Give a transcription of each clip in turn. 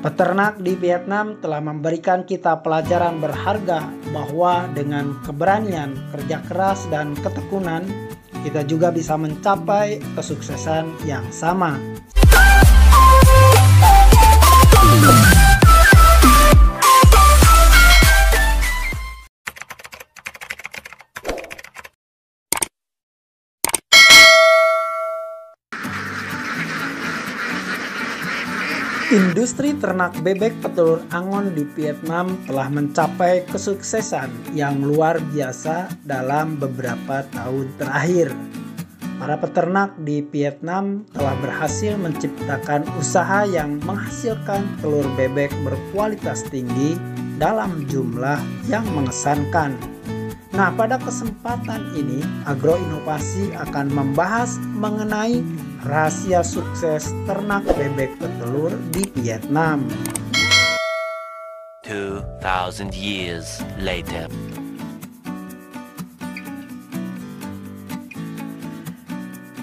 Peternak di Vietnam telah memberikan kita pelajaran berharga bahwa dengan keberanian, kerja keras, dan ketekunan, kita juga bisa mencapai kesuksesan yang sama. Industri ternak bebek petelur Angon di Vietnam telah mencapai kesuksesan yang luar biasa dalam beberapa tahun terakhir. Para peternak di Vietnam telah berhasil menciptakan usaha yang menghasilkan telur bebek berkualitas tinggi dalam jumlah yang mengesankan. Nah, pada kesempatan ini Agroinovasi akan membahas mengenai rahasia sukses ternak bebek petelur di Vietnam. 2000 years later.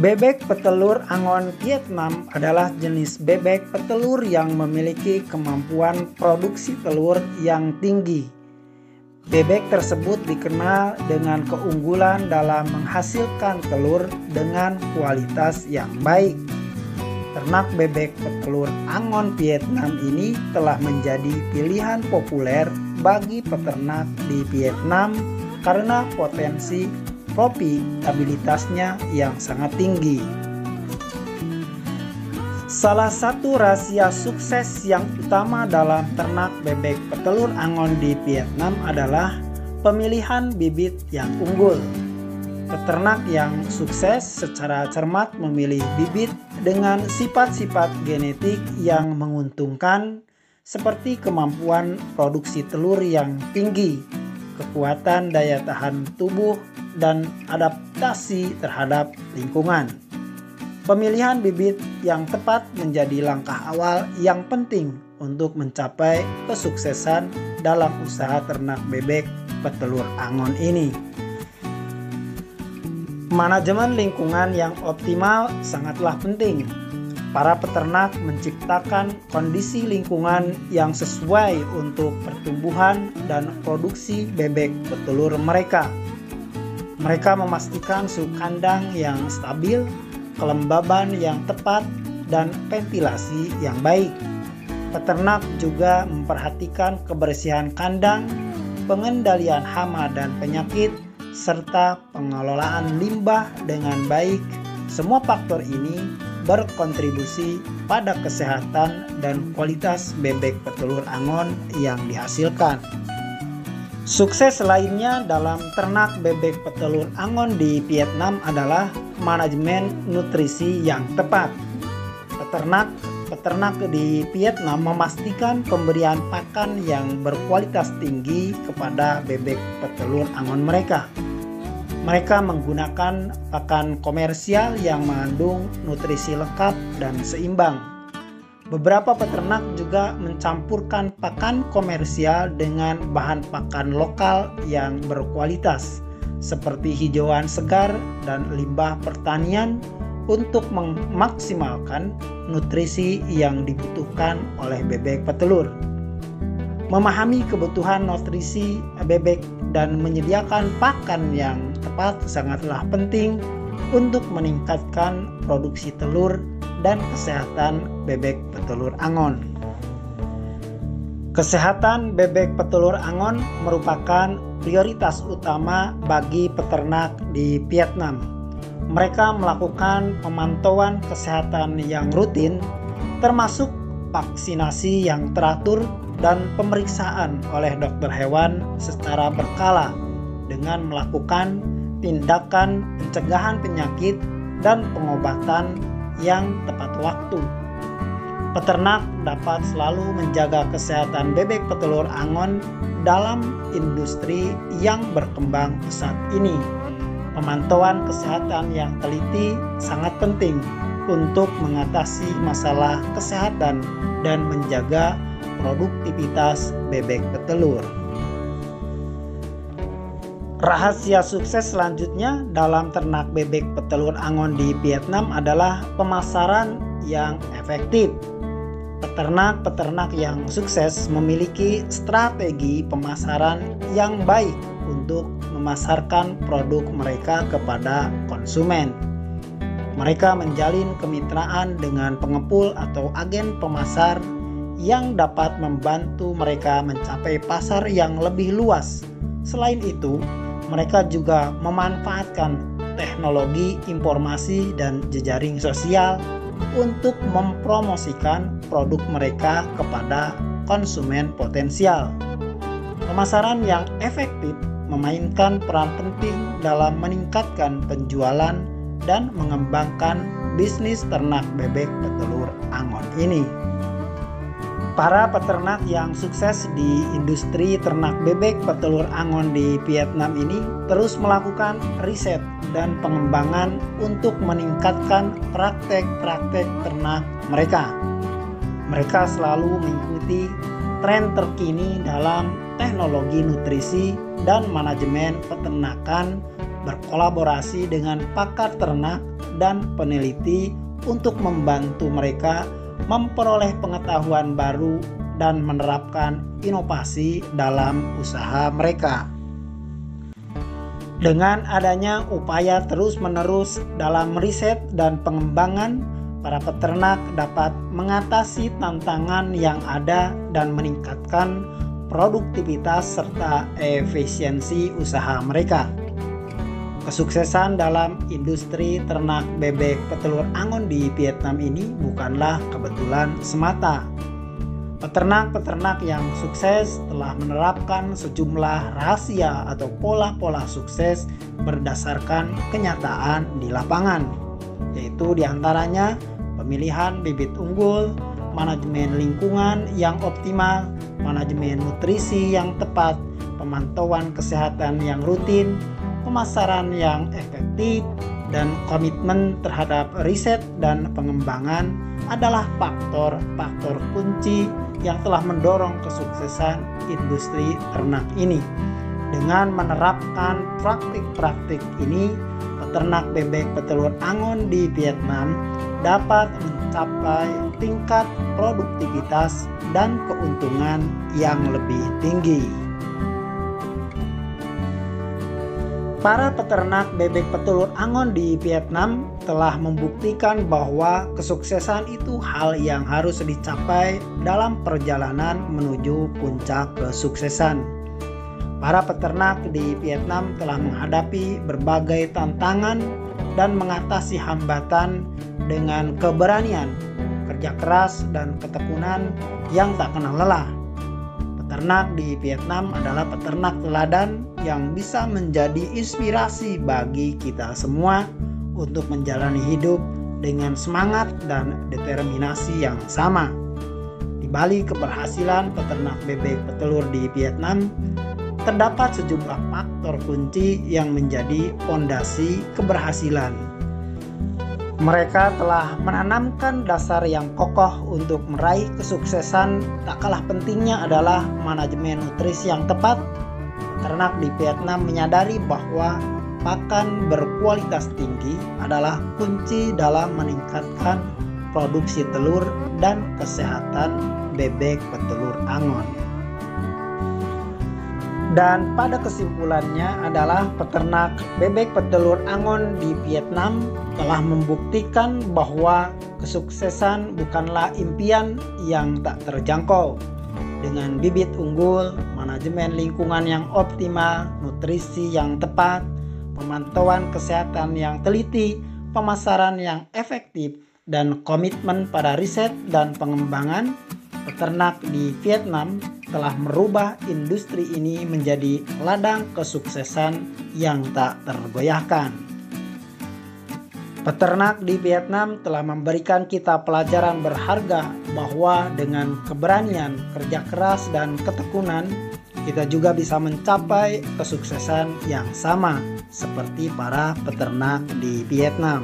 Bebek petelur Angon Vietnam adalah jenis bebek petelur yang memiliki kemampuan produksi telur yang tinggi. Bebek tersebut dikenal dengan keunggulan dalam menghasilkan telur dengan kualitas yang baik. Ternak bebek petelur Angon Vietnam ini telah menjadi pilihan populer bagi peternak di Vietnam karena potensi profitabilitasnya yang sangat tinggi. Salah satu rahasia sukses yang utama dalam ternak bebek petelur Angon di Vietnam adalah pemilihan bibit yang unggul. Peternak yang sukses secara cermat memilih bibit dengan sifat-sifat genetik yang menguntungkan seperti kemampuan produksi telur yang tinggi, kekuatan daya tahan tubuh, dan adaptasi terhadap lingkungan. Pemilihan bibit yang tepat menjadi langkah awal yang penting untuk mencapai kesuksesan dalam usaha ternak bebek petelur Angon ini. Manajemen lingkungan yang optimal sangatlah penting. Para peternak menciptakan kondisi lingkungan yang sesuai untuk pertumbuhan dan produksi bebek petelur mereka. Mereka memastikan suhu kandang yang stabil, kelembaban yang tepat, dan ventilasi yang baik. Peternak juga memperhatikan kebersihan kandang, pengendalian hama dan penyakit, serta pengelolaan limbah dengan baik. Semua faktor ini berkontribusi pada kesehatan dan kualitas bebek petelur Angon yang dihasilkan. Sukses lainnya dalam ternak bebek petelur Angon di Vietnam adalah manajemen nutrisi yang tepat. Peternak di Vietnam memastikan pemberian pakan yang berkualitas tinggi kepada bebek petelur Angon mereka. Mereka menggunakan pakan komersial yang mengandung nutrisi lengkap dan seimbang. Beberapa peternak juga mencampurkan pakan komersial dengan bahan pakan lokal yang berkualitas seperti hijauan segar dan limbah pertanian untuk memaksimalkan nutrisi yang dibutuhkan oleh bebek petelur. Memahami kebutuhan nutrisi bebek dan menyediakan pakan yang tepat sangatlah penting untuk meningkatkan produksi telur dan kesehatan bebek petelur Angon. Kesehatan bebek petelur Angon merupakan prioritas utama bagi peternak di Vietnam. Mereka melakukan pemantauan kesehatan yang rutin, termasuk vaksinasi yang teratur dan pemeriksaan oleh dokter hewan secara berkala dengan melakukan tindakan pencegahan penyakit dan pengobatan yang tepat waktu. Peternak dapat selalu menjaga kesehatan bebek petelur Angon dalam industri yang berkembang pesat ini. Pemantauan kesehatan yang teliti sangat penting untuk mengatasi masalah kesehatan dan menjaga produktivitas bebek petelur. Rahasia sukses selanjutnya dalam ternak bebek petelur Angon di Vietnam adalah pemasaran yang efektif. Peternak-peternak yang sukses memiliki strategi pemasaran yang baik untuk memasarkan produk mereka kepada konsumen. Mereka menjalin kemitraan dengan pengepul atau agen pemasar yang dapat membantu mereka mencapai pasar yang lebih luas. Selain itu, mereka juga memanfaatkan teknologi informasi dan jejaring sosial untuk mempromosikan produk mereka kepada konsumen potensial. Pemasaran yang efektif memainkan peran penting dalam meningkatkan penjualan dan mengembangkan bisnis ternak bebek petelur Angon ini. Para peternak yang sukses di industri ternak bebek petelur Angon di Vietnam ini terus melakukan riset dan pengembangan untuk meningkatkan praktek-praktek ternak mereka. Mereka selalu mengikuti tren terkini dalam teknologi nutrisi dan manajemen peternakan, berkolaborasi dengan pakar ternak dan peneliti untuk membantu mereka memperoleh pengetahuan baru dan menerapkan inovasi dalam usaha mereka. Dengan adanya upaya terus-menerus dalam riset dan pengembangan, para peternak dapat mengatasi tantangan yang ada dan meningkatkan produktivitas serta efisiensi usaha mereka. Kesuksesan dalam industri ternak bebek petelur Angon di Vietnam ini bukanlah kebetulan semata. Peternak-peternak yang sukses telah menerapkan sejumlah rahasia atau pola-pola sukses berdasarkan kenyataan di lapangan, yaitu diantaranya pemilihan bibit unggul, manajemen lingkungan yang optimal, manajemen nutrisi yang tepat, pemantauan kesehatan yang rutin, pemasaran yang efektif, dan komitmen terhadap riset dan pengembangan adalah faktor-faktor kunci yang telah mendorong kesuksesan industri ternak ini. Dengan menerapkan praktik-praktik ini, peternak bebek petelur Angon di Vietnam dapat mencapai tingkat produktivitas dan keuntungan yang lebih tinggi. Para peternak bebek petelur Angon di Vietnam telah membuktikan bahwa kesuksesan itu hal yang harus dicapai dalam perjalanan menuju puncak kesuksesan. Para peternak di Vietnam telah menghadapi berbagai tantangan dan mengatasi hambatan dengan keberanian, kerja keras, dan ketekunan yang tak kenal lelah. Peternak di Vietnam adalah peternak teladan yang bisa menjadi inspirasi bagi kita semua untuk menjalani hidup dengan semangat dan determinasi yang sama. Di balik keberhasilan peternak bebek petelur di Vietnam, terdapat sejumlah faktor kunci yang menjadi fondasi keberhasilan. Mereka telah menanamkan dasar yang kokoh untuk meraih kesuksesan. Tak kalah pentingnya adalah manajemen nutrisi yang tepat. Peternak di Vietnam menyadari bahwa pakan berkualitas tinggi adalah kunci dalam meningkatkan produksi telur dan kesehatan bebek petelur Angon. Dan pada kesimpulannya adalah peternak bebek petelur Angon di Vietnam telah membuktikan bahwa kesuksesan bukanlah impian yang tak terjangkau. Dengan bibit unggul, manajemen lingkungan yang optimal, nutrisi yang tepat, pemantauan kesehatan yang teliti, pemasaran yang efektif, dan komitmen pada riset dan pengembangan, peternak di Vietnam telah merubah industri ini menjadi ladang kesuksesan yang tak tergoyahkan. Peternak di Vietnam telah memberikan kita pelajaran berharga bahwa dengan keberanian, kerja keras, dan ketekunan, kita juga bisa mencapai kesuksesan yang sama seperti para peternak di Vietnam.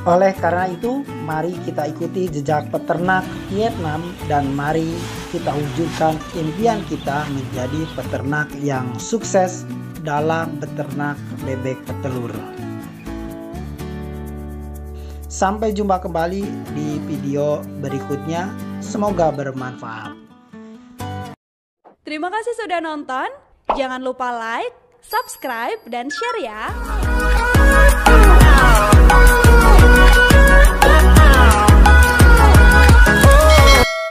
Oleh karena itu, mari kita ikuti jejak peternak Vietnam dan mari kita wujudkan impian kita menjadi peternak yang sukses dalam beternak bebek petelur. Sampai jumpa kembali di video berikutnya. Semoga bermanfaat. Terima kasih sudah nonton. Jangan lupa like, subscribe, dan share ya.